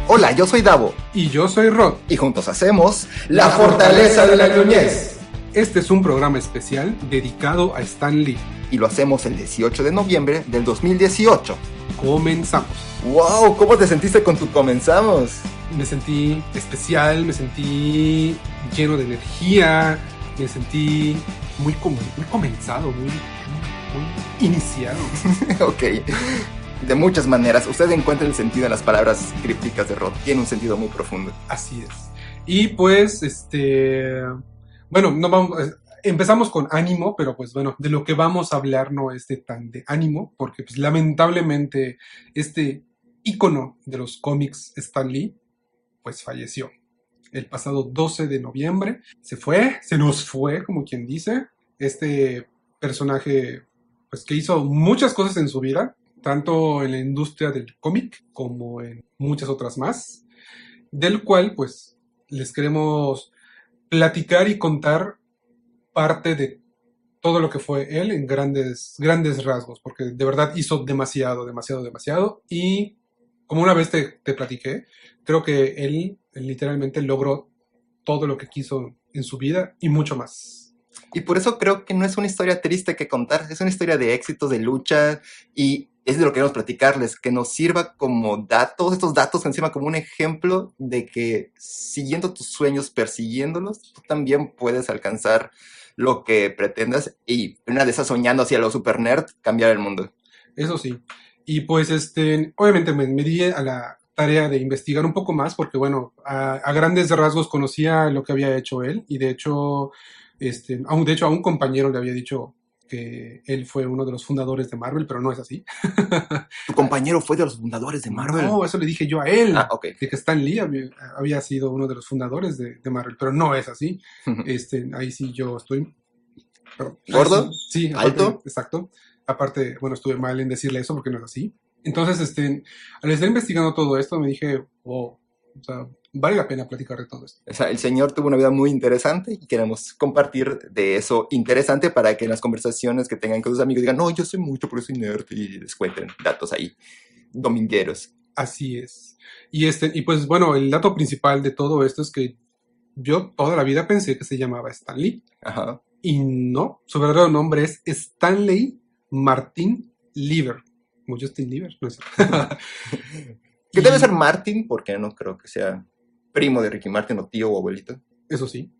Hola, yo soy Davo. Y yo soy Rod. Y juntos hacemos La Fortaleza de la Ñoñez. Este es un programa especial dedicado a Stan Lee. Y lo hacemos el 18 de noviembre del 2018. Comenzamos. ¡Wow! ¿Cómo te sentiste con tu comenzamos? Me sentí especial, me sentí lleno de energía, me sentí muy comenzado, muy iniciado. Ok. De muchas maneras, usted encuentra el sentido en las palabras crípticas de Rod. Tiene un sentido muy profundo. Así es. Y pues, bueno, no vamos, empezamos con ánimo, pero pues bueno, de lo que vamos a hablar no es de tan de ánimo, porque pues lamentablemente este ícono de los cómics, Stan Lee, pues falleció. El pasado 12 de noviembre se nos fue, como quien dice, este personaje pues que hizo muchas cosas en su vida, tanto en la industria del cómic como en muchas otras más, del cual pues les queremos platicar y contar parte de todo lo que fue él en grandes rasgos, porque de verdad hizo demasiado, y como una vez te platiqué, creo que él literalmente logró todo lo que quiso en su vida y mucho más. Y por eso creo que no es una historia triste que contar, es una historia de éxitos, de lucha, y es de lo que queremos platicarles, que nos sirva como datos, estos datos que nos sirvan como un ejemplo de que siguiendo tus sueños, persiguiéndolos, tú también puedes alcanzar lo que pretendas y una de esas soñando hacia lo super nerd, cambiar el mundo. Eso sí. Y pues obviamente me di a la tarea de investigar un poco más porque bueno, a grandes rasgos conocía lo que había hecho él y de hecho a un compañero le había dicho que él fue uno de los fundadores de Marvel, pero no es así. ¿Tu compañero fue de los fundadores de Marvel? No, eso le dije yo a él. Ah, ok. De que Stan Lee había sido uno de los fundadores de Marvel, pero no es así. Ahí sí yo estoy... ¿Gordo? Sí, aparte, ¿alto? Exacto. Aparte, bueno, estuve mal en decirle eso porque no es así. Entonces, al estar investigando todo esto, me dije, wow, o sea, vale la pena platicar de todo esto. O sea, el señor tuvo una vida muy interesante y queremos compartir de eso interesante para que en las conversaciones que tengan con sus amigos digan, no, yo sé mucho, pero soy nerd, y les cuenten datos ahí, domingueros. Así es. Y pues bueno, el dato principal de todo esto es que yo toda la vida pensé que se llamaba Stan Lee. Ajá. Y no, su verdadero nombre es Stanley Martin Lieber. Como Justin Lieber, no sé. Que debe ser Martin, porque no creo que sea primo de Ricky Martin o tío o abuelito. Eso sí.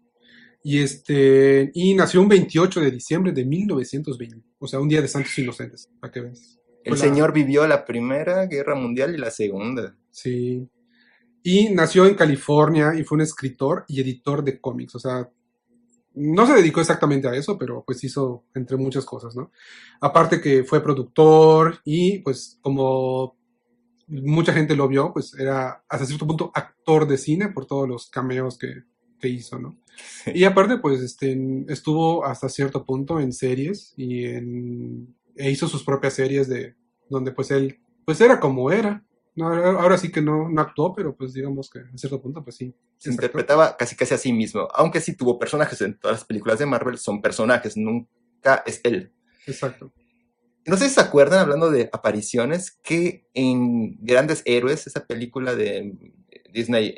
Y nació un 28 de diciembre de 1920. O sea, un día de Santos Inocentes, para que veas. El señor vivió la Primera Guerra Mundial y la Segunda. Sí. Y nació en California y fue un escritor y editor de cómics. O sea, no se dedicó exactamente a eso, pero pues hizo entre muchas cosas, ¿no? Aparte que fue productor y pues como mucha gente lo vio, pues era hasta cierto punto actor de cine por todos los cameos que hizo, ¿no? Sí. Y aparte pues estuvo hasta cierto punto en series e hizo sus propias series de donde pues él pues era como era. No, ahora sí que no actuó, pero pues digamos que a cierto punto pues sí. Se interpretaba casi a sí mismo, aunque sí tuvo personajes en todas las películas de Marvel, son personajes, nunca es él. Exacto. No sé si se acuerdan, hablando de apariciones, que en Grandes Héroes, esa película de Disney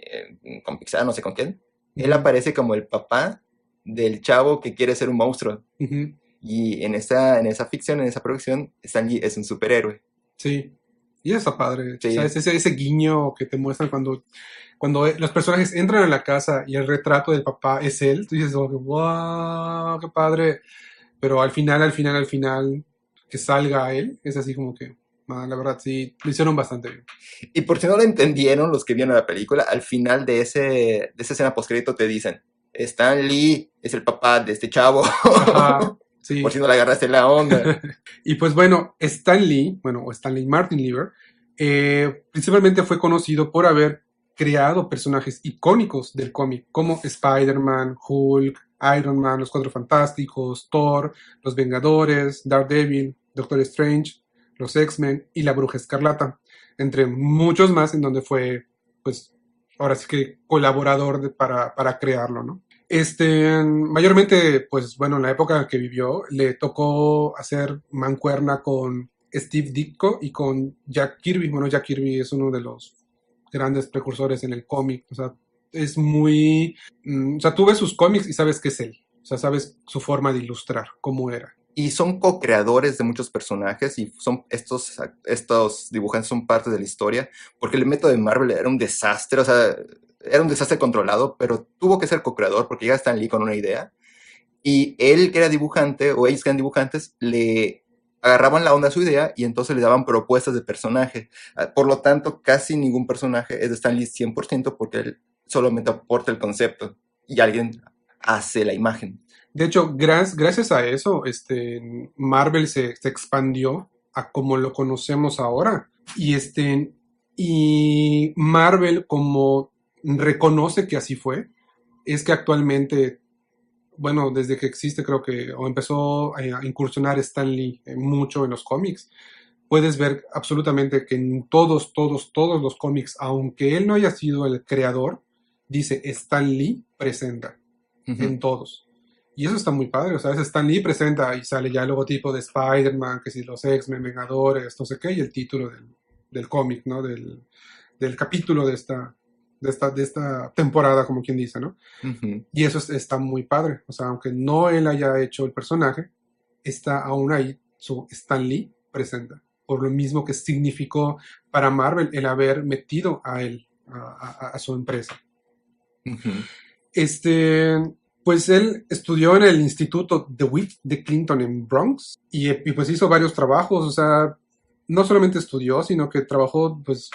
con Pixar, no sé con quién, él aparece como el papá del chavo que quiere ser un monstruo. Y en esa ficción, en esa producción, Stan Lee es un superhéroe. Sí. Y eso está padre. Sí. O sea, es ese guiño que te muestran cuando los personajes entran a la casa y el retrato del papá es él. Tú dices, oh, wow, qué padre. Pero al final, que salga él, es así como que, la verdad, sí, lo hicieron bastante bien. Y por si no lo entendieron los que vieron la película, al final de esa escena postcrédito te dicen, Stan Lee es el papá de este chavo. Ajá. Sí. Por si no le agarraste la onda. Y pues bueno, Stanley Martin Lieber, principalmente fue conocido por haber creado personajes icónicos del cómic, como Spider-Man, Hulk, Iron Man, Los Cuatro Fantásticos, Thor, Los Vengadores, Daredevil, Doctor Strange, los X-Men y la Bruja Escarlata, entre muchos más, en donde fue, pues, ahora sí que colaborador para crearlo, ¿no? Mayormente, pues bueno, en la época que vivió, le tocó hacer mancuerna con Steve Ditko y con Jack Kirby. Bueno, Jack Kirby es uno de los grandes precursores en el cómic. O sea, es muy... o sea, tú ves sus cómics y sabes que es él. O sea, sabes su forma de ilustrar, cómo era. Y son co-creadores de muchos personajes y son estos dibujantes son parte de la historia, porque el método de Marvel era un desastre, o sea, era un desastre controlado, pero tuvo que ser co-creador porque llega Stan Lee con una idea y él que era dibujante o ellos que eran dibujantes le agarraban la onda a su idea y entonces le daban propuestas de personaje. Por lo tanto, casi ningún personaje es de Stan Lee 100% porque él solamente aporta el concepto y alguien hace la imagen. De hecho, gracias a eso, Marvel se expandió a como lo conocemos ahora. Y Marvel, como reconoce que así fue, es que actualmente, bueno, desde que existe, creo que, o empezó a incursionar Stan Lee mucho en los cómics, puedes ver absolutamente que en todos los cómics, aunque él no haya sido el creador, dice Stan Lee presenta en todos. Y eso está muy padre, o sea, Stan Lee presenta y sale ya el logotipo de Spider-Man, que si los X-Men, Vengadores, no sé qué, y el título del cómic, ¿no? Del capítulo de esta temporada, como quien dice, ¿no? Y eso está muy padre, o sea, aunque no él haya hecho el personaje, está aún ahí su Stan Lee presenta, por lo mismo que significó para Marvel el haber metido a él, a su empresa. Pues él estudió en el Instituto DeWitt de Clinton en Bronx y pues hizo varios trabajos, o sea, no solamente estudió, sino que trabajó pues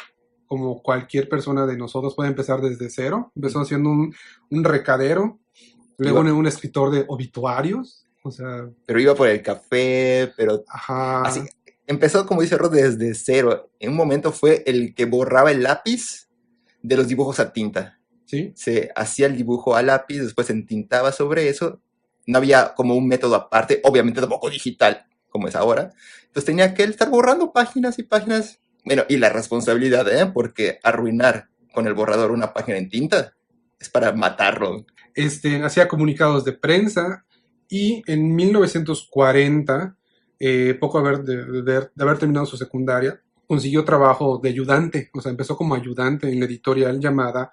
como cualquier persona de nosotros puede empezar desde cero. Empezó siendo un recadero, luego un escritor de obituarios, o sea... Pero iba por el café, pero... Ajá. Así, empezó, como dice Rod, desde cero. En un momento fue el que borraba el lápiz de los dibujos a tinta. ¿Sí? Se hacía el dibujo a lápiz, después se entintaba sobre eso. No había como un método aparte, obviamente tampoco digital, como es ahora. Entonces tenía que él estar borrando páginas y páginas. Bueno, y la responsabilidad, porque arruinar con el borrador una página en tinta es para matarlo. Hacía comunicados de prensa y en 1940, poco de haber terminado su secundaria, consiguió trabajo de ayudante, o sea, empezó como ayudante en la editorial llamada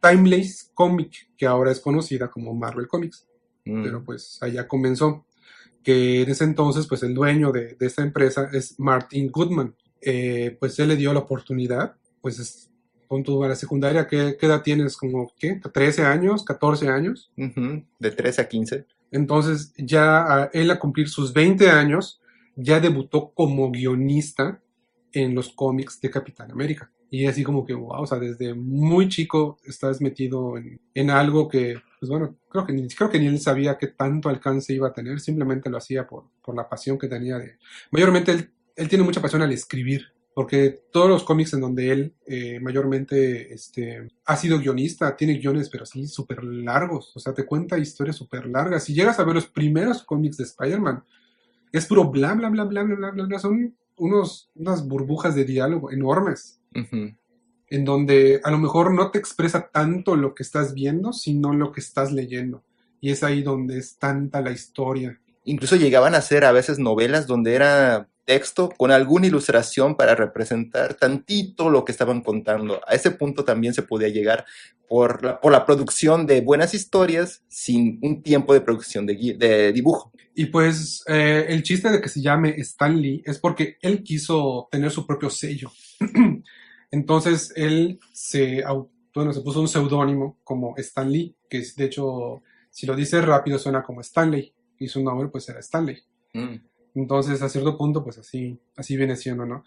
Timeless Comic, que ahora es conocida como Marvel Comics. Pero pues allá comenzó, que en ese entonces pues el dueño de esta empresa es Martin Goodman. Pues él le dio la oportunidad, pues con tu a la secundaria, ¿qué edad tienes? ¿Como qué? ¿13 años? ¿14 años? De 13 a 15. Entonces ya él a cumplir sus 20 años ya debutó como guionista en los cómics de Capitán América. Y así como que, wow, o sea, desde muy chico estás metido en algo que, pues bueno, creo que ni él sabía qué tanto alcance iba a tener, simplemente lo hacía por la pasión que tenía de... Mayormente él tiene mucha pasión al escribir, porque todos los cómics en donde él mayormente ha sido guionista, tiene guiones, pero sí, súper largos, o sea, te cuenta historias súper largas. Si llegas a ver los primeros cómics de Spider-Man, es puro bla, bla, bla, bla, bla, bla, bla, bla, son unas burbujas de diálogo enormes, en donde a lo mejor no te expresa tanto lo que estás viendo, sino lo que estás leyendo. Y es ahí donde es tanta la historia. Incluso llegaban a ser a veces novelas donde era texto con alguna ilustración para representar tantito lo que estaban contando. A ese punto también se podía llegar por la producción de buenas historias sin un tiempo de producción de dibujo. Y pues el chiste de que se llame Stan Lee es porque él quiso tener su propio sello. Entonces él se puso un seudónimo como Stan Lee, que es, de hecho, si lo dices rápido suena como Stanley, y su nombre pues era Stanley. Entonces a cierto punto pues así viene siendo, ¿no?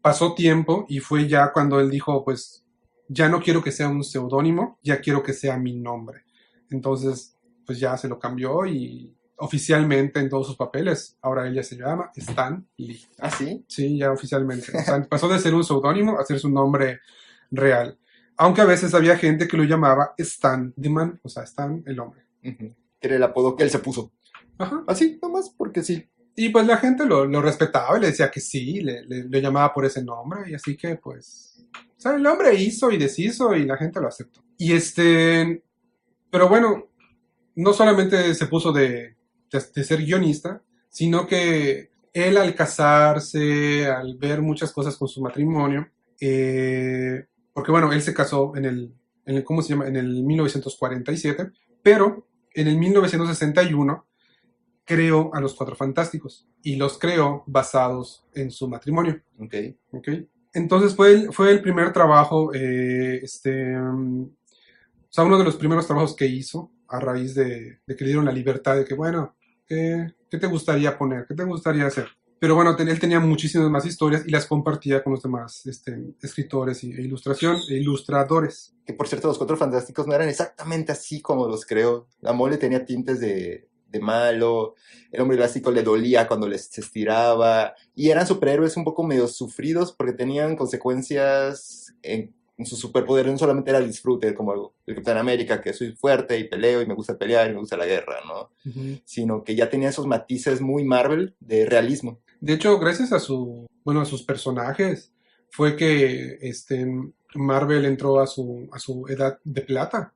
Pasó tiempo y fue ya cuando él dijo pues ya no quiero que sea un seudónimo, ya quiero que sea mi nombre. Entonces pues ya se lo cambió y oficialmente en todos sus papeles, ahora ella se llama Stan Lee. ¿Ah, sí? Sí, ya oficialmente. O sea, pasó de ser un seudónimo a ser su nombre real. Aunque a veces había gente que lo llamaba Stan the Man, o sea, Stan el hombre. Era el apodo que él se puso. Ajá. Así, nomás porque sí. Y pues la gente lo respetaba y le decía que sí, le llamaba por ese nombre. Y así que pues, o sea, el hombre hizo y deshizo y la gente lo aceptó. Y pero bueno, no solamente se puso de ser guionista, sino que él al casarse, al ver muchas cosas con su matrimonio, porque bueno, él se casó ¿cómo se llama? En el 1947, pero en el 1961 creó a los Cuatro Fantásticos y los creó basados en su matrimonio. Ok. ¿Ok? Entonces fue el primer trabajo, o sea, uno de los primeros trabajos que hizo a raíz de que le dieron la libertad de que, bueno, ¿qué te gustaría poner? ¿Qué te gustaría hacer? Pero bueno, él tenía muchísimas más historias y las compartía con los demás escritores e ilustradores. Que por cierto, los Cuatro Fantásticos no eran exactamente así como los creo. La mole tenía tintes de malo, el hombre elástico le dolía cuando se estiraba, y eran superhéroes un poco medio sufridos porque tenían consecuencias en su superpoder. No solamente era disfrute, como el Capitán América, que soy fuerte y peleo y me gusta pelear y me gusta la guerra, ¿no? Ujú. Sino que ya tenía esos matices muy Marvel de realismo. De hecho, gracias a sus personajes, fue que Marvel entró a su edad de plata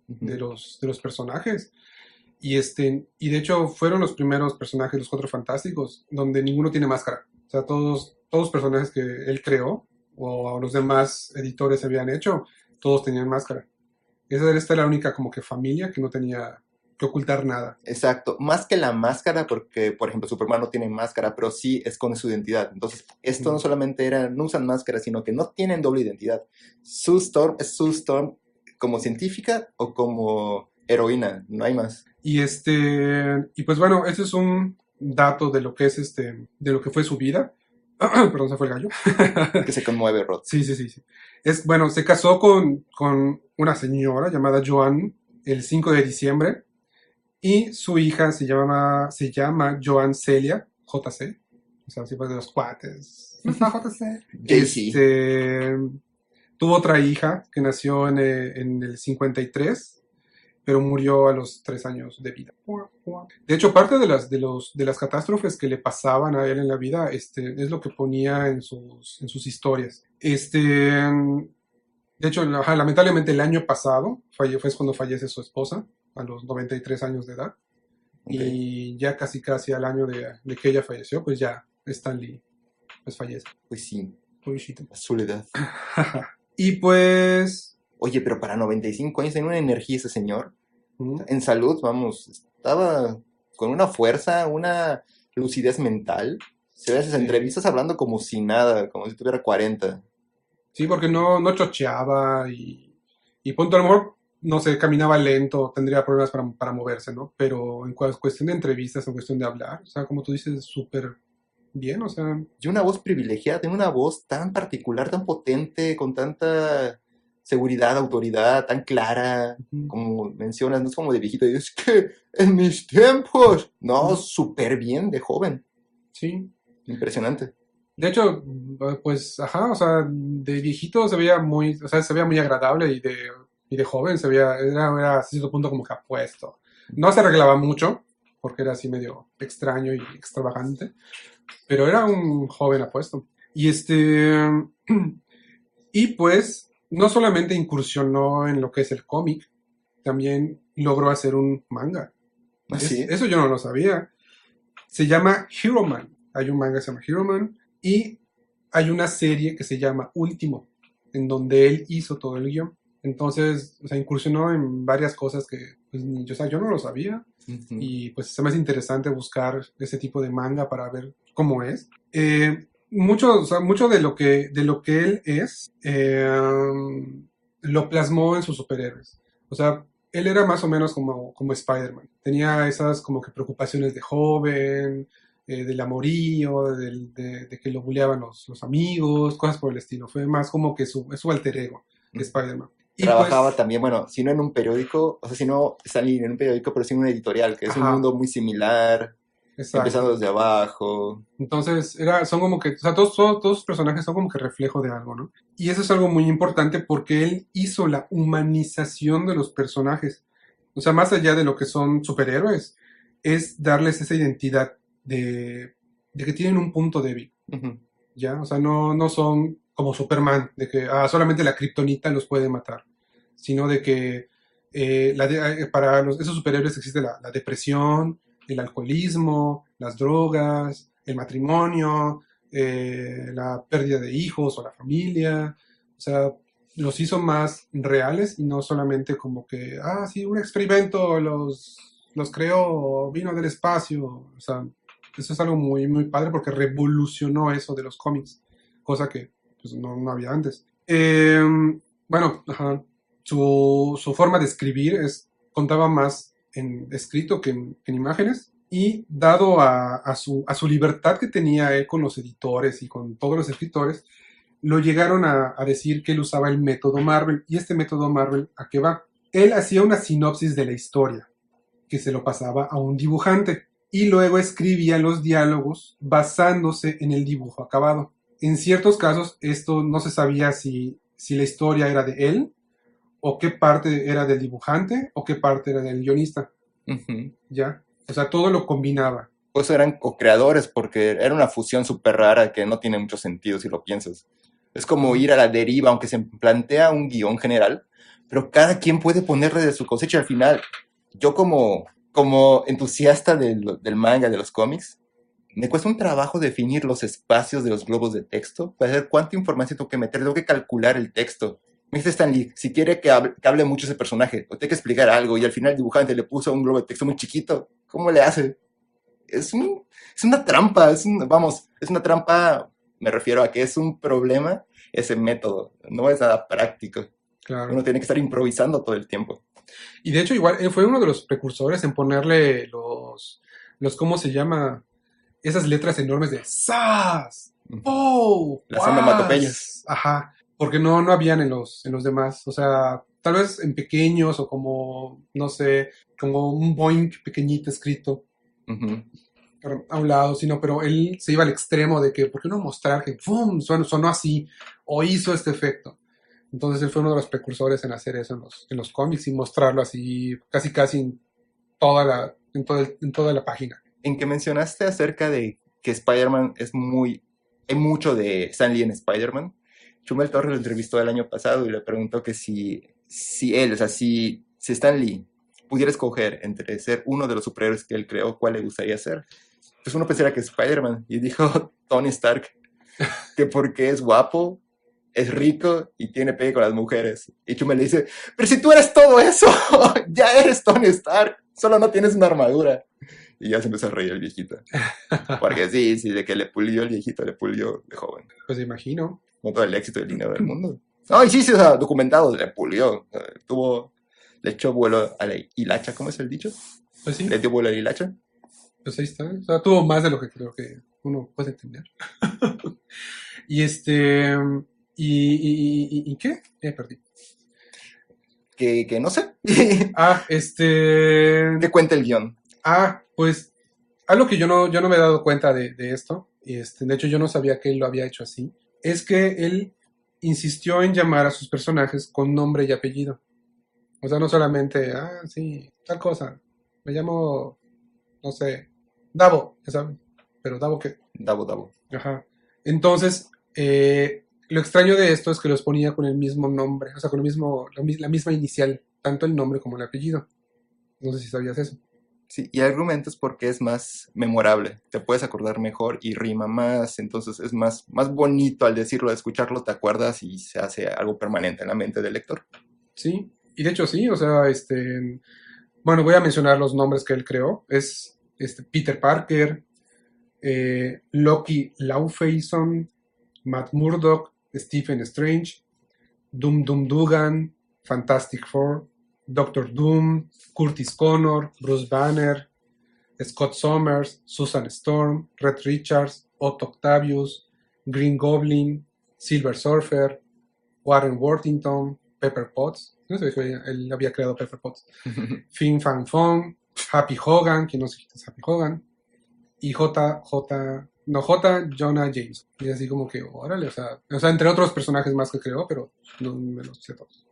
Ujú. de los personajes. Y de hecho fueron los primeros personajes, los Cuatro Fantásticos, donde ninguno tiene máscara. O sea, todos los personajes que él creó o los demás editores habían hecho, todos tenían máscara. Esta era la única como que familia que no tenía que ocultar nada. Exacto, más que la máscara, porque por ejemplo Superman no tiene máscara, pero sí esconde su identidad. Entonces, esto no Ujú. solamente era, no usan máscara, sino que no tienen doble identidad. Sue Storm es Sue Storm como científica o como heroína, no hay más. Y pues bueno, ese es un dato de lo que es de lo que fue su vida. Perdón, se fue el gallo. Que se conmueve Rod. Sí, sí, sí, sí. Bueno, se casó con una señora llamada Joan el 5 de diciembre y su hija se llama Joan Celia, JC, o sea, así pues de los cuates. Está JC. Jay-Z. Tuvo otra hija que nació en el 53, pero murió a los 3 años de vida. De hecho, parte de las catástrofes que le pasaban a él en la vida, es lo que ponía en sus historias. De hecho, ajá, lamentablemente el año pasado fue cuando fallece su esposa, a los 93 años de edad. Ok, Y ya casi casi al año de que ella falleció, pues ya Stan Lee pues fallece. pues sí, Pobrecito. la soledad. Y pues... Oye, pero para 95 años tenía una energía ese señor. mm, En salud, vamos, estaba con una fuerza, una lucidez mental. Se ve esas sí. entrevistas hablando como si nada, como si tuviera 40. Sí, porque no chocheaba y punto, a lo mejor, no sé, caminaba lento, tendría problemas para moverse, ¿no? Pero en cuestión de entrevistas, en cuestión de hablar, o sea, como tú dices, súper bien, o sea, Y una voz privilegiada, tiene una voz tan particular, tan potente, con tanta seguridad, autoridad, tan clara, ujú, como mencionas, no es como de viejito, y es que en mis tiempos, no, ujú, súper bien de joven, sí. impresionante. De hecho, pues, ajá, o sea, de viejito se veía muy, o sea, se veía muy agradable y de joven era a cierto punto como que apuesto. No se arreglaba mucho, porque era así medio extraño y extravagante, pero era un joven apuesto. Y pues, no solamente incursionó en lo que es el cómic, también logró hacer un manga. Así, Eso yo no lo sabía. Se llama Hero Man. Hay un manga que se llama Hero Man y hay una serie que se llama Último, en donde él hizo todo el guión. Entonces, o sea, incursionó en varias cosas que pues, o sea, yo no lo sabía ujú. y pues se me hace interesante buscar ese tipo de manga para ver cómo es. Mucho, o sea, mucho de lo que él es, lo plasmó en sus superhéroes. O sea, él era más o menos como Spider-Man. Tenía esas como que preocupaciones de joven, del amorío, de que lo bulleaban los amigos, cosas por el estilo. Fue más como que su alter ego, Spider-Man. Y Trabajaba pues, también, bueno, si no en un periódico, o sea, si no Stanley en un periódico, pero sí en una editorial, que es un ajá, mundo muy similar, empezando exacto. desde abajo. Entonces, son como que, o sea, todos los personajes son como que reflejo de algo, ¿no? Y eso es algo muy importante porque él hizo la humanización de los personajes. O sea, más allá de lo que son superhéroes, es darles esa identidad de que tienen un punto débil, Ujú. ¿ya? O sea, no son como Superman, de que solamente la kriptonita los puede matar, sino de que para esos superhéroes existe la depresión, el alcoholismo, las drogas, el matrimonio, la pérdida de hijos o la familia, o sea, los hizo más reales y no solamente como que, ah, sí, un experimento, los creó, vino del espacio, o sea, eso es algo muy, muy padre porque revolucionó eso de los cómics, cosa que pues, no había antes. Bueno, ajá, su forma de escribir contaba más en escrito que en imágenes. Y dado a su libertad que tenía él con los editores y con todos los escritores, lo llegaron a decir que él usaba el método Marvel. ¿Y este método Marvel a qué va? Él hacía una sinopsis de la historia, que se lo pasaba a un dibujante, y luego escribía los diálogos basándose en el dibujo acabado. En ciertos casos, esto no se sabía si la historia era de él, o qué parte era del dibujante, o qué parte era del guionista. Ujú. ¿Ya? O sea, todo lo combinaba. Pues eran co-creadores porque era una fusión súper rara que no tiene mucho sentido si lo piensas. Es como ir a la deriva, aunque se plantea un guión general, pero cada quien puede ponerle de su cosecha al final. Yo como entusiasta del manga, de los cómics, me cuesta un trabajo definir los espacios de los globos de texto para saber cuánta información tengo que meter, tengo que calcular el texto. Me dice Stan Lee, si quiere que hable mucho ese personaje, o tiene que explicar algo, y al final el dibujante le puso un globo de texto muy chiquito, ¿cómo le hace? Es, un, es una trampa, vamos, es una trampa, me refiero a que es un problema ese método, no es nada práctico. Claro. Uno tiene que estar improvisando todo el tiempo. Y de hecho, igual, él fue uno de los precursores en ponerle ¿cómo se llama? Esas letras enormes de ¡Sas! ¡Oh! Las onomatopeyas. ¡Guas! Ajá. Porque no habían en los demás. O sea, tal vez en pequeños o como, no sé, como un boink pequeñito escrito Ujú. a un lado, sino, pero él se iba al extremo de que, ¿por qué no mostrar que ¡pum! Sonó así o hizo este efecto? Entonces él fue uno de los precursores en hacer eso en los cómics y mostrarlo así casi en en toda la página. En que mencionaste acerca de que Spider-Man es muy... Hay mucho de Stan Lee en Spider-Man. Chumel Torres lo entrevistó el año pasado y le preguntó que si él, o sea, si Stan Lee pudiera escoger entre ser uno de los superhéroes que él creó, ¿cuál le gustaría ser? Pues uno pensaría que es Spider-Man. Y dijo Tony Stark, que porque es guapo, es rico y tiene pegue con las mujeres. Y Chumel le dice, pero si tú eres todo eso, ya eres Tony Stark, solo no tienes una armadura. Y ya se empezó a reír el viejito. Porque sí, de que le pulió el viejito, le pulió de joven. Pues imagino. Con todo el éxito y el dinero del mundo. Ay, sí, o sea, documentado, le pulió. Le echó vuelo a la hilacha, ¿cómo es el dicho? Pues sí, Le dio vuelo a la hilacha. pues ahí está. O sea, tuvo más de lo que creo que uno puede entender. Y ¿y qué? Ya perdí. Que no sé. Ah, ¿Qué cuenta el guión? Pues algo que yo no me he dado cuenta de esto, y de hecho yo no sabía que él lo había hecho así, es que él insistió en llamar a sus personajes con nombre y apellido. O sea, no solamente, sí, tal cosa, me llamo, no sé, Davo, ya saben, pero Davo qué. Dabo, dabo. Ajá. Entonces, lo extraño de esto es que los ponía con el mismo nombre, o sea, con el mismo, la misma inicial, tanto el nombre como el apellido. No sé si sabías eso. Sí, y el argumento es porque es más memorable, te puedes acordar mejor y rima más, entonces es más bonito al decirlo, al escucharlo, te acuerdas y se hace algo permanente en la mente del lector. Sí, y de hecho sí, o sea, bueno, voy a mencionar los nombres que él creó. Es Peter Parker, Loki Laufeyson, Matt Murdock, Stephen Strange, Doom Doom Dugan, Fantastic Four, Doctor Doom, Curtis Connor, Bruce Banner, Scott Summers, Susan Storm, Red Richards, Otto Octavius, Green Goblin, Silver Surfer, Warren Worthington, Pepper Potts, no sé si él había creado Pepper Potts, Fin Fang Fong, Happy Hogan, que no sé quién es Happy Hogan, y J. Jonah James. Y así como que, órale, o sea, entre otros personajes más que creó, pero no me los sé todos.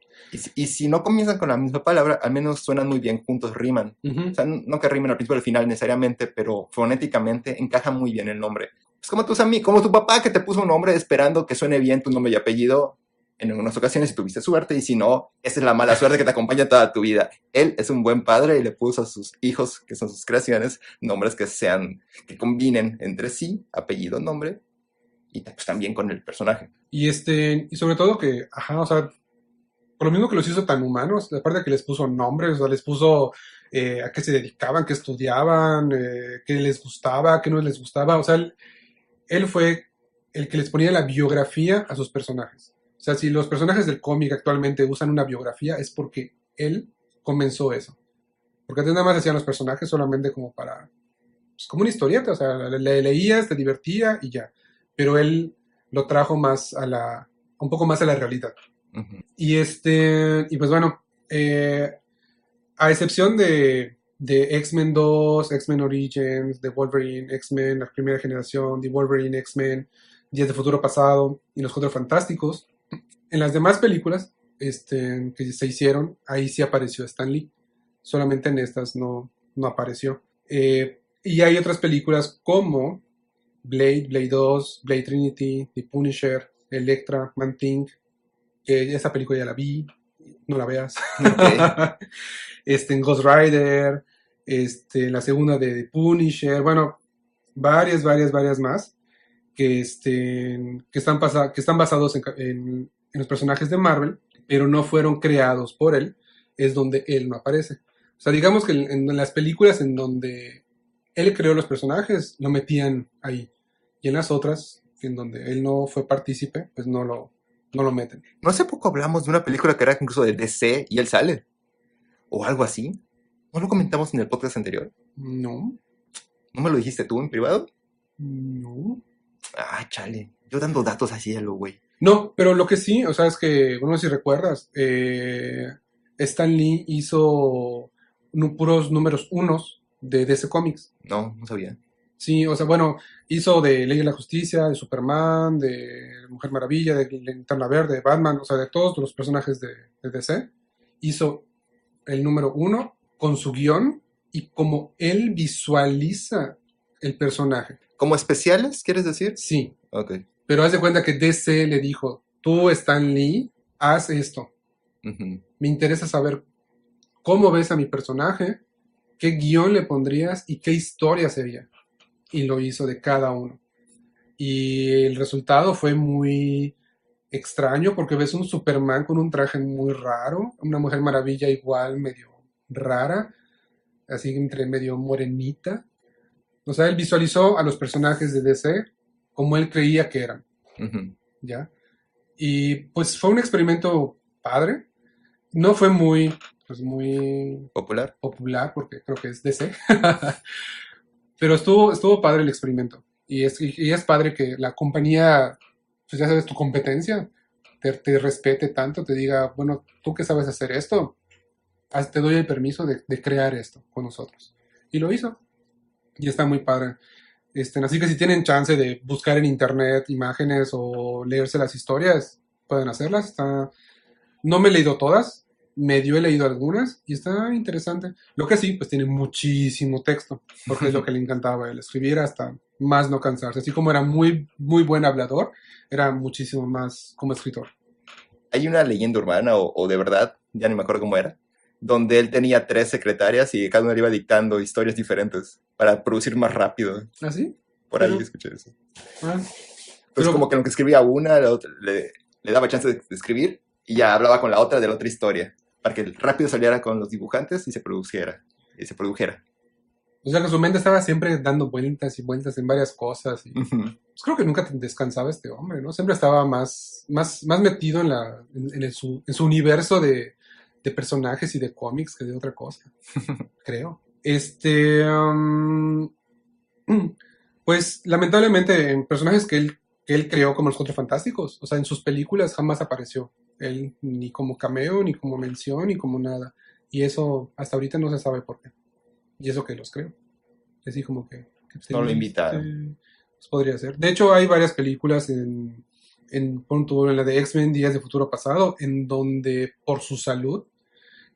Y si no comienzan con la misma palabra, al menos suenan muy bien juntos, riman. O sea, no que rimen al principio o al final necesariamente, pero fonéticamente encaja muy bien el nombre. Es como como tu papá que te puso un nombre esperando que suene bien tu nombre y apellido. En algunas ocasiones si tuviste suerte y si no, esa es la mala suerte que te acompaña toda tu vida. Él es un buen padre y le puso a sus hijos, que son sus creaciones, nombres que combinen entre sí, apellido, nombre, y pues también con el personaje. Y sobre todo que, ajá, o sea, por lo mismo que los hizo tan humanos, aparte de que les puso nombres, o sea, les puso a qué se dedicaban, qué estudiaban, qué les gustaba, qué no les gustaba, o sea, él fue el que les ponía la biografía a sus personajes. O sea, si los personajes del cómic actualmente usan una biografía, es porque él comenzó eso. Porque antes nada más hacían los personajes solamente como para, pues, como una historieta, o sea, le leías, te divertía y ya. Pero él lo trajo más un poco más a la realidad. Ujú. Y pues bueno, a excepción de X-Men 2, X-Men Origins, de Wolverine, X-Men, la primera generación, de Wolverine, X-Men, Días de Futuro Pasado y Los Cuatro Fantásticos, en las demás películas que se hicieron, ahí sí apareció Stan Lee. Solamente en estas no apareció. Y hay otras películas como Blade, Blade 2, Blade Trinity, The Punisher, Electra, Man-Thing, que esa película ya la vi, no la veas. Ok. En Ghost Rider, la segunda de The Punisher, bueno, varias más que están basados en los personajes de Marvel, pero no fueron creados por él, es donde él no aparece. O sea, digamos que en las películas en donde él creó los personajes, lo metían ahí. Y en las otras, en donde él no fue partícipe, pues no lo meten. No hace poco hablamos de una película que era incluso de DC y él sale, o algo así. ¿No lo comentamos en el podcast anterior? No, ¿No me lo dijiste tú en privado? no. Ah, chale. Yo dando datos así a lo güey. No, pero lo que sí, o sea, es que, bueno, si recuerdas, Stan Lee hizo puros números unos de DC Comics. No, no sabía. Sí, o sea, bueno, hizo de Ley de la Justicia, de Superman, de Mujer Maravilla, de Linterna Verde, de Batman, o sea, de todos los personajes de DC. Hizo el número uno con su guión y como él visualiza el personaje. ¿Como especiales, quieres decir? Sí, Ok. pero haz de cuenta que DC le dijo, tú, Stan Lee, haz esto. Ujú. Me interesa saber cómo ves a mi personaje, qué guión le pondrías y qué historia sería. Y lo hizo de cada uno. Y el resultado fue muy extraño porque ves un Superman con un traje muy raro, una Mujer Maravilla igual medio rara, así entre medio morenita. O sea, él visualizó a los personajes de DC como él creía que eran, Ujú. ¿ya? Y pues fue un experimento padre. No fue muy ¿Popular? popular porque creo que es DC. Pero estuvo padre el experimento. Y es padre que la compañía, pues ya sabes, tu competencia, te respete tanto, te diga, bueno, tú que sabes hacer esto, te doy el permiso de crear esto con nosotros. Y lo hizo. Y está muy padre. Así que si tienen chance de buscar en internet imágenes o leerse las historias, pueden hacerlas. No me he leído todas, medio he leído algunas y está interesante. Lo que sí, pues tiene muchísimo texto, porque es lo que le encantaba a él, escribir hasta más no cansarse. Así como era muy, muy buen hablador, era muchísimo más como escritor. Hay una leyenda urbana o de verdad, ya ni me acuerdo cómo era, donde él tenía 3 secretarias y cada una le iba dictando historias diferentes para producir más rápido. ¿Ah, sí? Por ahí Pero, escuché eso. ah, Entonces como pero, que lo que escribía una, la otra, le daba chance de escribir y ya hablaba con la otra de la otra historia, para que rápido saliera con los dibujantes y se produjera. Y se produjera. o sea que su mente estaba siempre dando vueltas y vueltas en varias cosas. Y, Ujú. pues creo que nunca descansaba este hombre, ¿no? Siempre estaba más metido en su universo de personajes y de cómics que de otra cosa, creo. Pues lamentablemente en personajes que él creó como los Cuatro Fantásticos, o sea, en sus películas jamás apareció él ni como cameo, ni como mención, ni como nada. Y eso hasta ahorita no se sabe por qué. Y eso que los creo. Así como que No lo invitaron. pues podría ser. De hecho, hay varias películas en la de X-Men Días de Futuro Pasado, en donde por su salud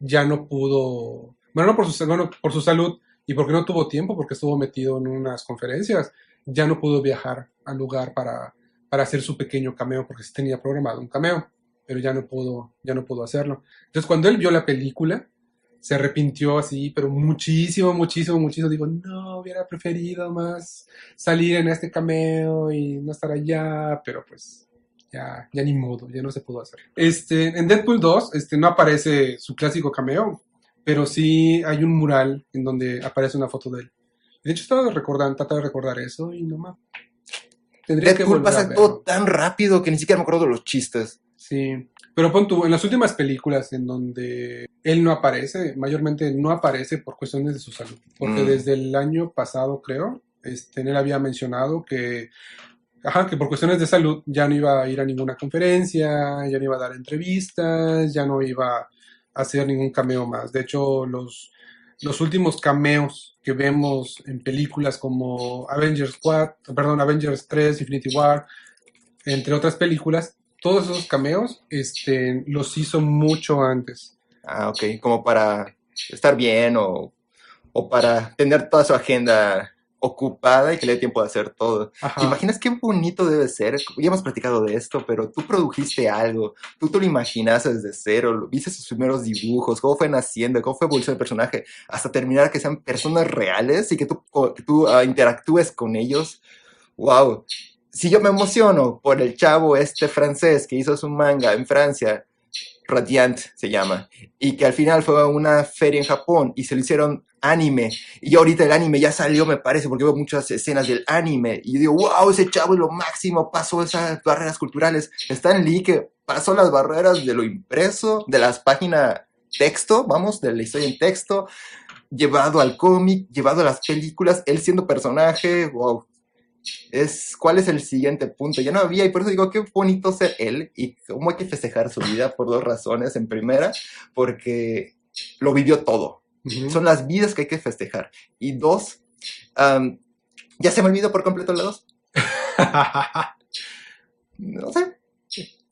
ya no pudo, bueno, no por su salud y porque no tuvo tiempo, porque estuvo metido en unas conferencias, ya no pudo viajar al lugar para hacer su pequeño cameo, porque sí tenía programado un cameo, pero ya no pudo hacerlo. Entonces, cuando él vio la película, se arrepintió así, pero muchísimo, muchísimo, muchísimo. Digo, no, hubiera preferido más salir en este cameo y no estar allá, pero pues ya ni modo, ya no se pudo hacer. En Deadpool 2, no aparece su clásico cameo, pero sí hay un mural en donde aparece una foto de él. De hecho, trata de recordar eso y no más. Tendría que Deadpool volver a pasa todo verlo. tan rápido que ni siquiera me acuerdo de los chistes. Sí, pero pon tú, en las últimas películas en donde él no aparece, mayormente no aparece por cuestiones de su salud, porque Mm. desde el año pasado, creo, él había mencionado que, ajá, que por cuestiones de salud ya no iba a ir a ninguna conferencia, ya no iba a dar entrevistas, ya no iba a hacer ningún cameo más. De hecho, los últimos cameos que vemos en películas como Avengers 3, Infinity War, entre otras películas, todos esos cameos, los hizo mucho antes. Ah, ok, como para estar bien o para tener toda su agenda ocupada y que le dé tiempo de hacer todo. ¿Te Ajá. imaginas qué bonito debe ser? Ya hemos platicado de esto, pero tú produjiste algo, tú te lo imaginaste desde cero, viste sus primeros dibujos, cómo fue naciendo, cómo fue evolucionando el personaje, hasta terminar que sean personas reales y que tú interactúes con ellos. ¡Wow! Si yo me emociono por el chavo este francés que hizo su manga en Francia, Radiant se llama, y que al final fue a una feria en Japón y se lo hicieron anime, y ahorita el anime ya salió, me parece, porque veo muchas escenas del anime, y digo, wow, ese chavo es lo máximo, pasó esas barreras culturales. Stan Lee que pasó las barreras de lo impreso, de las páginas texto, vamos, de la historia en texto, llevado al cómic, llevado a las películas, él siendo personaje, wow, cuál es el siguiente punto. Ya no había, y por eso digo, qué bonito ser él y cómo hay que festejar su vida por dos razones. En primera, porque lo vivió todo. Ujú. Son las vidas que hay que festejar. Y dos, um, ya se me olvidó por completo la dos. No sé,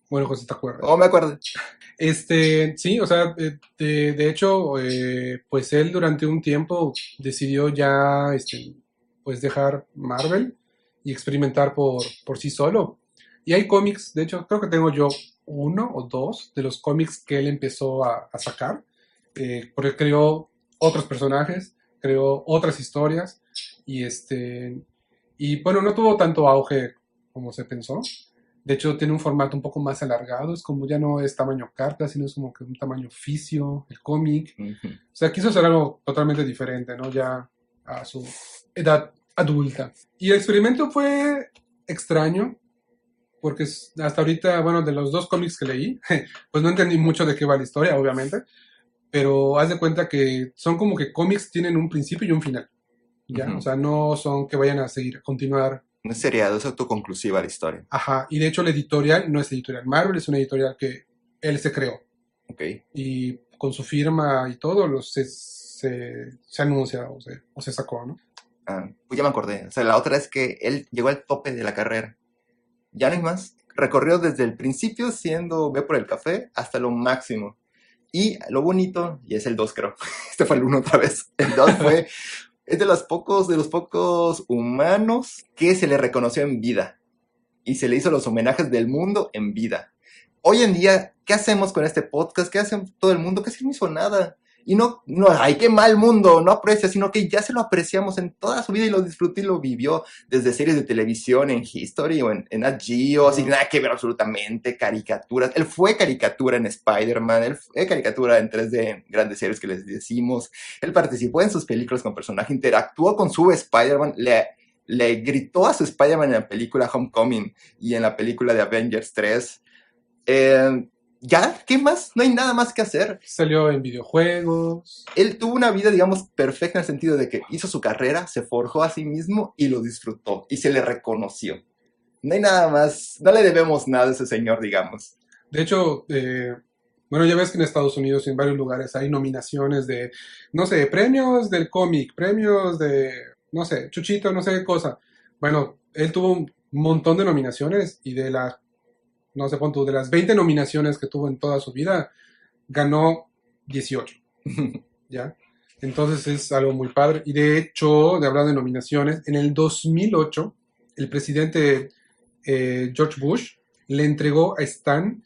Bueno, pues si te acuerdas. o me acuerdo. Sí, o sea, de hecho, pues él durante un tiempo decidió ya, pues dejar Marvel y experimentar por sí solo. Y hay cómics, de hecho, creo que tengo yo uno o dos de los cómics que él empezó a sacar, porque creó otros personajes, creó otras historias y y bueno, no tuvo tanto auge como se pensó. De hecho, tiene un formato un poco más alargado, es como ya no es tamaño carta, sino es como que un tamaño oficio, el cómic. Ujú. O sea, quiso hacer algo totalmente diferente, ¿no? Ya a su edad adulta. Y el experimento fue extraño, porque hasta ahorita, bueno, de los dos cómics que leí, pues no entendí mucho de qué va la historia, obviamente, pero haz de cuenta que son como que cómics tienen un principio y un final, ¿ya? O Ujú. sea, no son que vayan a seguir, a continuar. No es seriado, es autoconclusiva la historia. Ajá, y de hecho la editorial no es editorial Marvel, es una editorial que él se creó. Ok. Y con su firma y todo, se anuncia o se sacó, ¿no? Ah, pues ya me acordé. O sea, la otra es que él llegó al tope de la carrera. Ya no hay más. Recorrió desde el principio siendo ve por el café hasta lo máximo. Y lo bonito, y es el 2 creo, este fue el uno otra vez, el 2 fue, es de los pocos humanos que se le reconoció en vida y se le hizo los homenajes del mundo en vida. Hoy en día, ¿qué hacemos con este podcast? ¿Qué hace todo el mundo? Casi no hizo nada. Y no, ay, qué mal mundo, no aprecia, sino que ya se lo apreciamos en toda su vida y lo disfrutó y lo vivió desde series de televisión, en History o en Nat Geo, sin Ajá. nada que ver absolutamente, caricaturas. Él fue caricatura en Spider-Man, él fue caricatura en 3D en grandes series que les decimos. Él participó en sus películas con personaje, interactuó con su Spider-Man, le gritó a su Spider-Man en la película Homecoming y en la película de Avengers 3. ¿Ya? ¿Qué más? No hay nada más que hacer. Salió en videojuegos. Él tuvo una vida, digamos, perfecta en el sentido de que hizo su carrera, se forjó a sí mismo y lo disfrutó y se le reconoció. No hay nada más, no le debemos nada a ese señor, digamos. De hecho, bueno, ya ves que en Estados Unidos y en varios lugares hay nominaciones de, no sé, premios del cómic, premios de, no sé, Chuchito, no sé qué cosa. Bueno, él tuvo un montón de nominaciones y de las, no sé, pon tú, de las 20 nominaciones que tuvo en toda su vida, ganó 18, ¿ya? Entonces es algo muy padre. Y de hecho, de hablar de nominaciones, en el 2008, el presidente George Bush le entregó a Stan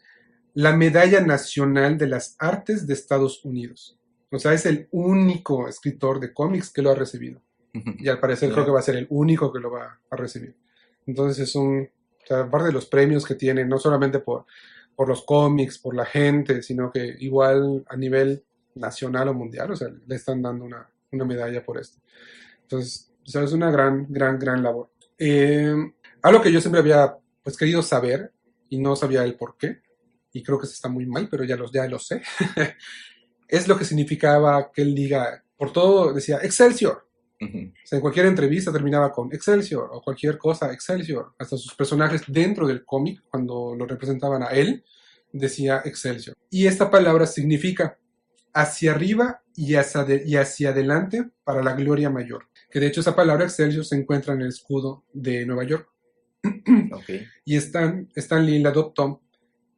la Medalla Nacional de las Artes de Estados Unidos. O sea, es el único escritor de cómics que lo ha recibido. Y al parecer creo que Mira. va a ser el único que lo va a recibir. Entonces es o sea, aparte de los premios que tiene, no solamente por los cómics, por la gente, sino que igual a nivel nacional o mundial, o sea, le están dando una medalla por esto. Entonces, o sea, es una gran labor. Algo que yo siempre había pues querido saber y no sabía el por qué, y creo que eso está muy mal, pero ya lo sé, es lo que significaba que él diga, por todo decía Excelsior. Ujú. O sea, en cualquier entrevista terminaba con Excelsior o cualquier cosa Excelsior. Hasta sus personajes dentro del cómic, cuando lo representaban a él, decía Excelsior. Y esta palabra significa hacia arriba y hacia adelante para la gloria mayor. Que de hecho esa palabra Excelsior se encuentra en el escudo de Nueva York. Ok. Y Stan Lee la adoptó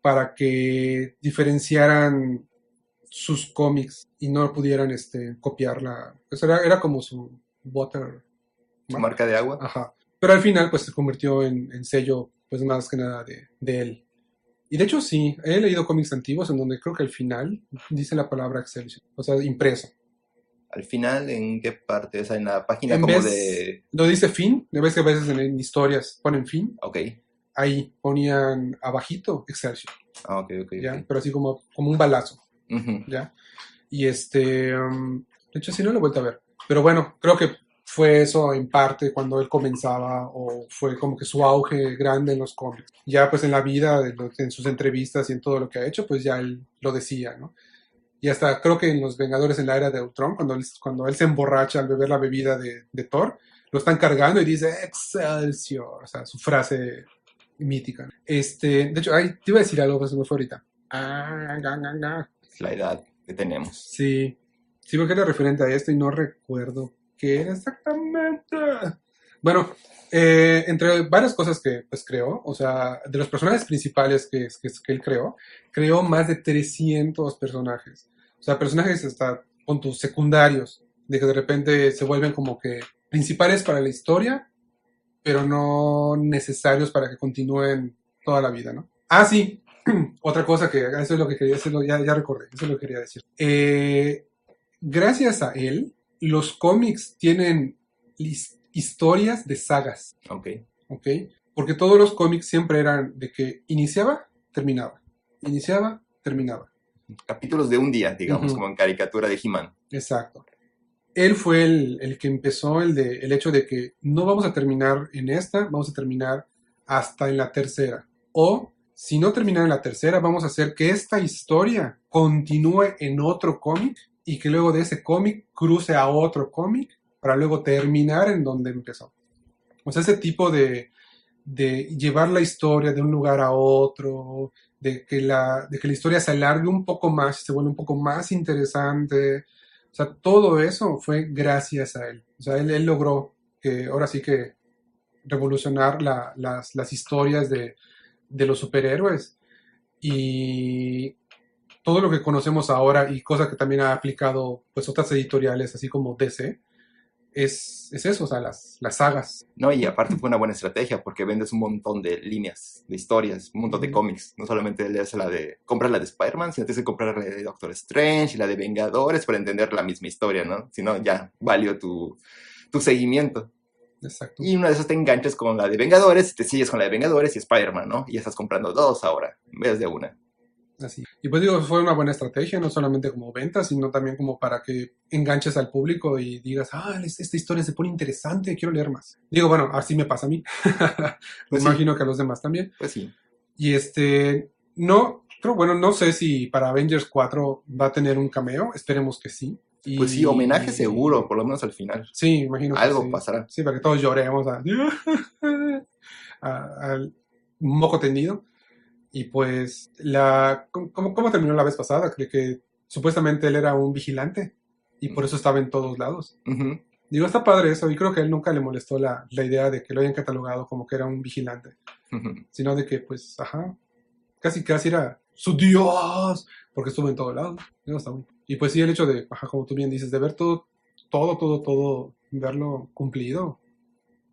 para que diferenciaran sus cómics y no pudieran copiarla. Eso era como su watermark. Su marca de agua. Ajá. Pero al final pues se convirtió en sello pues más que nada de él. Y de hecho sí, he leído cómics antiguos en donde creo que al final dice la palabra Excelsior, o sea, impreso. Al final, ¿en qué parte? O sea, en la página En como vez, de... lo dice fin, de vez que a veces en historias ponen fin, Ok. ahí ponían abajito Excelsior, Ah, ok, ok, ¿ya? ok. Pero así como un balazo, Ujú. ¿ya? Y de hecho sí no lo he vuelto a ver. Pero bueno, creo que fue eso en parte cuando él comenzaba o fue como que su auge grande en los cómics. Ya pues en la vida, en sus entrevistas y en todo lo que ha hecho, pues ya él lo decía, ¿no? Y hasta creo que en Los Vengadores en la era de Ultron, cuando él se emborracha al beber la bebida de Thor, lo están cargando y dice Excelsior, o sea, su frase mítica. De hecho, ay, te iba a decir algo, pero se me fue ahorita. La edad que tenemos. Sí, sí, porque era referente a esto y no recuerdo qué era exactamente. Bueno, entre varias cosas que pues creó, o sea, de los personajes principales que él creó más de 300 personajes. O sea, personajes hasta puntos secundarios, de que de repente se vuelven como que principales para la historia, pero no necesarios para que continúen toda la vida, ¿no? Ah, sí, otra cosa que eso es lo que quería, ya recordé, eso es lo que quería decir. Gracias a él, los cómics tienen historias de sagas, Ok. ¿ok? Porque todos los cómics siempre eran de que iniciaba, terminaba. Capítulos de un día, digamos, Ujú, como en caricatura de He-Man. exacto. Él fue el que empezó el hecho de que no vamos a terminar en esta, vamos a terminar hasta en la tercera. O si no terminar en la tercera, vamos a hacer que esta historia continúe en otro cómic y que luego de ese cómic cruce a otro cómic para luego terminar en donde empezó. O sea, ese tipo de llevar la historia de un lugar a otro, de que la historia se alargue un poco más, se vuelva un poco más interesante. O sea, todo eso fue gracias a él. O sea, él logró que ahora sí que revolucionar las historias de los superhéroes y todo lo que conocemos ahora y cosa que también ha aplicado pues otras editoriales así como DC es eso, o sea, las sagas. No, y aparte fue una buena estrategia porque vendes un montón de líneas, de historias, un montón de Ujú. cómics. No solamente lees compras la de Spider-Man, sino tienes que comprar la de Doctor Strange y la de Vengadores para entender la misma historia, ¿no? Si no, ya valió tu seguimiento. Exacto. Y una de esas te enganchas con la de Vengadores y te sigues con la de Vengadores y Spider-Man, ¿no? Y ya estás comprando dos ahora, en vez de una. Así. Y pues digo, fue una buena estrategia, no solamente como venta, sino también como para que enganches al público y digas, esta historia se pone interesante, quiero leer más. Digo, bueno, así me pasa a mí. Me Pues sí, imagino que a los demás también. pues sí. Y no, creo, bueno, no sé si para Avengers 4 va a tener un cameo, esperemos que sí. Pues sí, homenaje seguro, Y por lo menos al final. sí, imagino que Algo sí. pasará. Sí, para que todos lloremos al moco tendido. Y pues, ¿cómo terminó la vez pasada? Que supuestamente él era un vigilante y por eso estaba en todos lados. Ujú, Digo, está padre eso, y creo que a él nunca le molestó la idea de que lo hayan catalogado como que era un vigilante, ujú. sino de que, pues, ajá, casi era su Dios, porque estuvo en todos lados. Eso está bueno. Y pues sí, el hecho de, ajá, como tú bien dices, de ver todo, verlo cumplido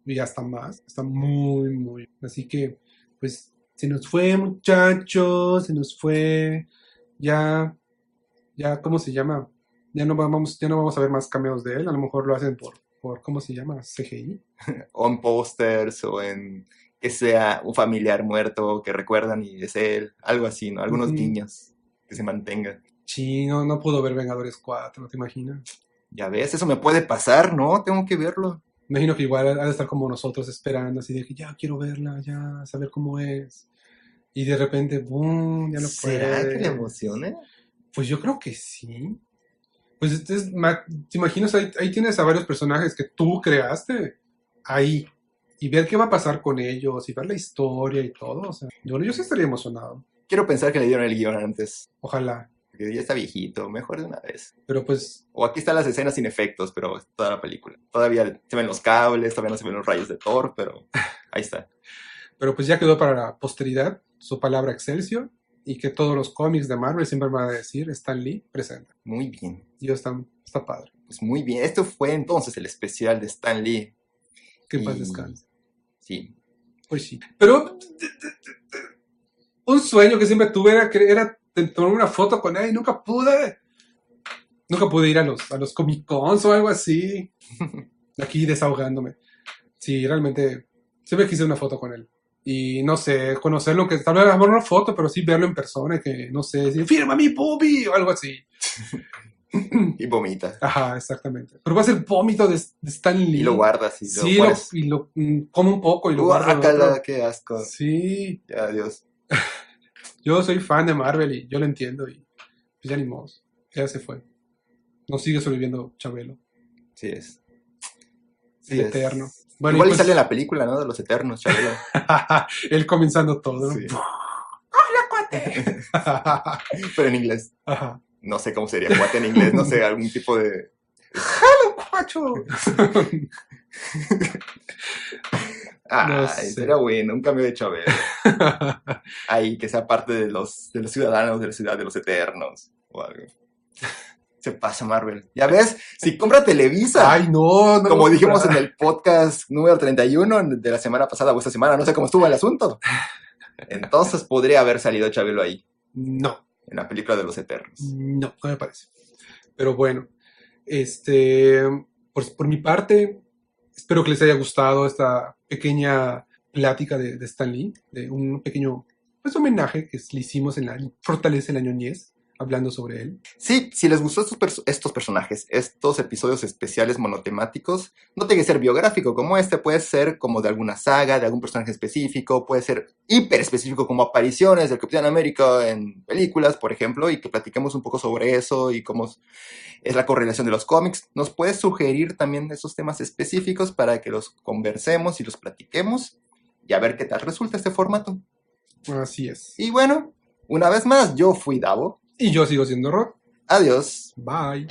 y hasta más, está muy. Así que, pues, se nos fue, muchachos, se nos fue. Ya, ¿cómo se llama? Ya no vamos a ver más cameos de él. A lo mejor lo hacen por ¿cómo se llama? CGI. O en pósters o en que sea un familiar muerto que recuerdan y es él, algo así, ¿no? Algunos Ujú. guiños que se mantengan. Sí, no pudo ver Vengadores 4, ¿te imaginas? Ya ves, eso me puede pasar, ¿no? Tengo que verlo. Imagino que igual ha de estar como nosotros esperando, así de que ya quiero verla, ya, saber cómo es. Y de repente, ¡boom! Ya no ¿Será que le puede. emocione? Pues yo creo que sí. Pues te imaginas, ahí tienes a varios personajes que tú creaste ahí. Y ver qué va a pasar con ellos y ver la historia y todo. O sea, yo sí estaría emocionado. Quiero pensar que le dieron el guión antes, Ojalá. porque ya está viejito, mejor de una vez. Pero pues, O aquí están las escenas sin efectos, pero es toda la película. Todavía se ven los cables, todavía no se ven los rayos de Thor, pero ahí está. pero pues ya quedó para la posteridad su palabra Excelsior. Y que todos los cómics de Marvel siempre van a decir Stan Lee presenta. Muy bien, Y está padre. pues muy bien. Esto fue entonces el especial de Stan Lee. Que en paz Y descanse. sí, Pues sí. Pero un sueño que siempre tuve era tomar una foto con él y nunca pude. Nunca pude ir a los Comic Cons o algo así. Aquí desahogándome. Sí, realmente siempre quise una foto con él. Y no sé, conocerlo, que tal vez no una foto, pero sí verlo en persona, y que no sé, decir, firma mi puppy o algo así. y vomita. Ajá, exactamente. Pero va a ser vómito de Stan Y lo Lee. guardas y lo Sí, pones. como un poco y lo guardo en ¡Guácala! otro. ¡Qué asco! Sí, Ya, Dios. yo soy fan de Marvel y yo lo entiendo y pues ya ni modo. Ya se fue. Nos sigue sobreviviendo Chabelo, Sí es. el Sí eterno. es. Bueno, y Igual y sale en pues la película, ¿no? De los Eternos, Chabelo. él comenzando todo, ¿no? Sí. ¡Hola, cuate! Pero en inglés. Ajá. No sé cómo sería cuate en inglés. No sé, algún tipo de... ¡Cuacho! No Ay, sería sé. bueno, un cambio de Chabelo. Ahí, que sea parte de los ciudadanos de la ciudad de los Eternos. O algo. Se pasa Marvel. Ya ves, si compra Televisa, Ay, no lo voy como a dijimos en comprar. el podcast número 31 de la semana pasada o esta semana, no sé cómo estuvo el asunto. Entonces podría haber salido Chabelo ahí, No, en la película de los Eternos. no me parece. Pero bueno, este, por mi parte, espero que les haya gustado esta pequeña plática de Stan Lee, de un pequeño pues, homenaje que le hicimos en la Fortaleza de la Ñoñez, hablando sobre él. Sí, si les gustó estos personajes, estos episodios especiales monotemáticos, no tiene que ser biográfico como este, puede ser como de alguna saga, de algún personaje específico, puede ser hiper específico como apariciones del Capitán América en películas, por ejemplo, y que platiquemos un poco sobre eso y cómo es la correlación de los cómics. Nos puedes sugerir también esos temas específicos para que los conversemos y los platiquemos y a ver qué tal resulta este formato. Así es. Y bueno, una vez más, yo fui Davo. Y yo sigo siendo Rod. Adiós. Bye.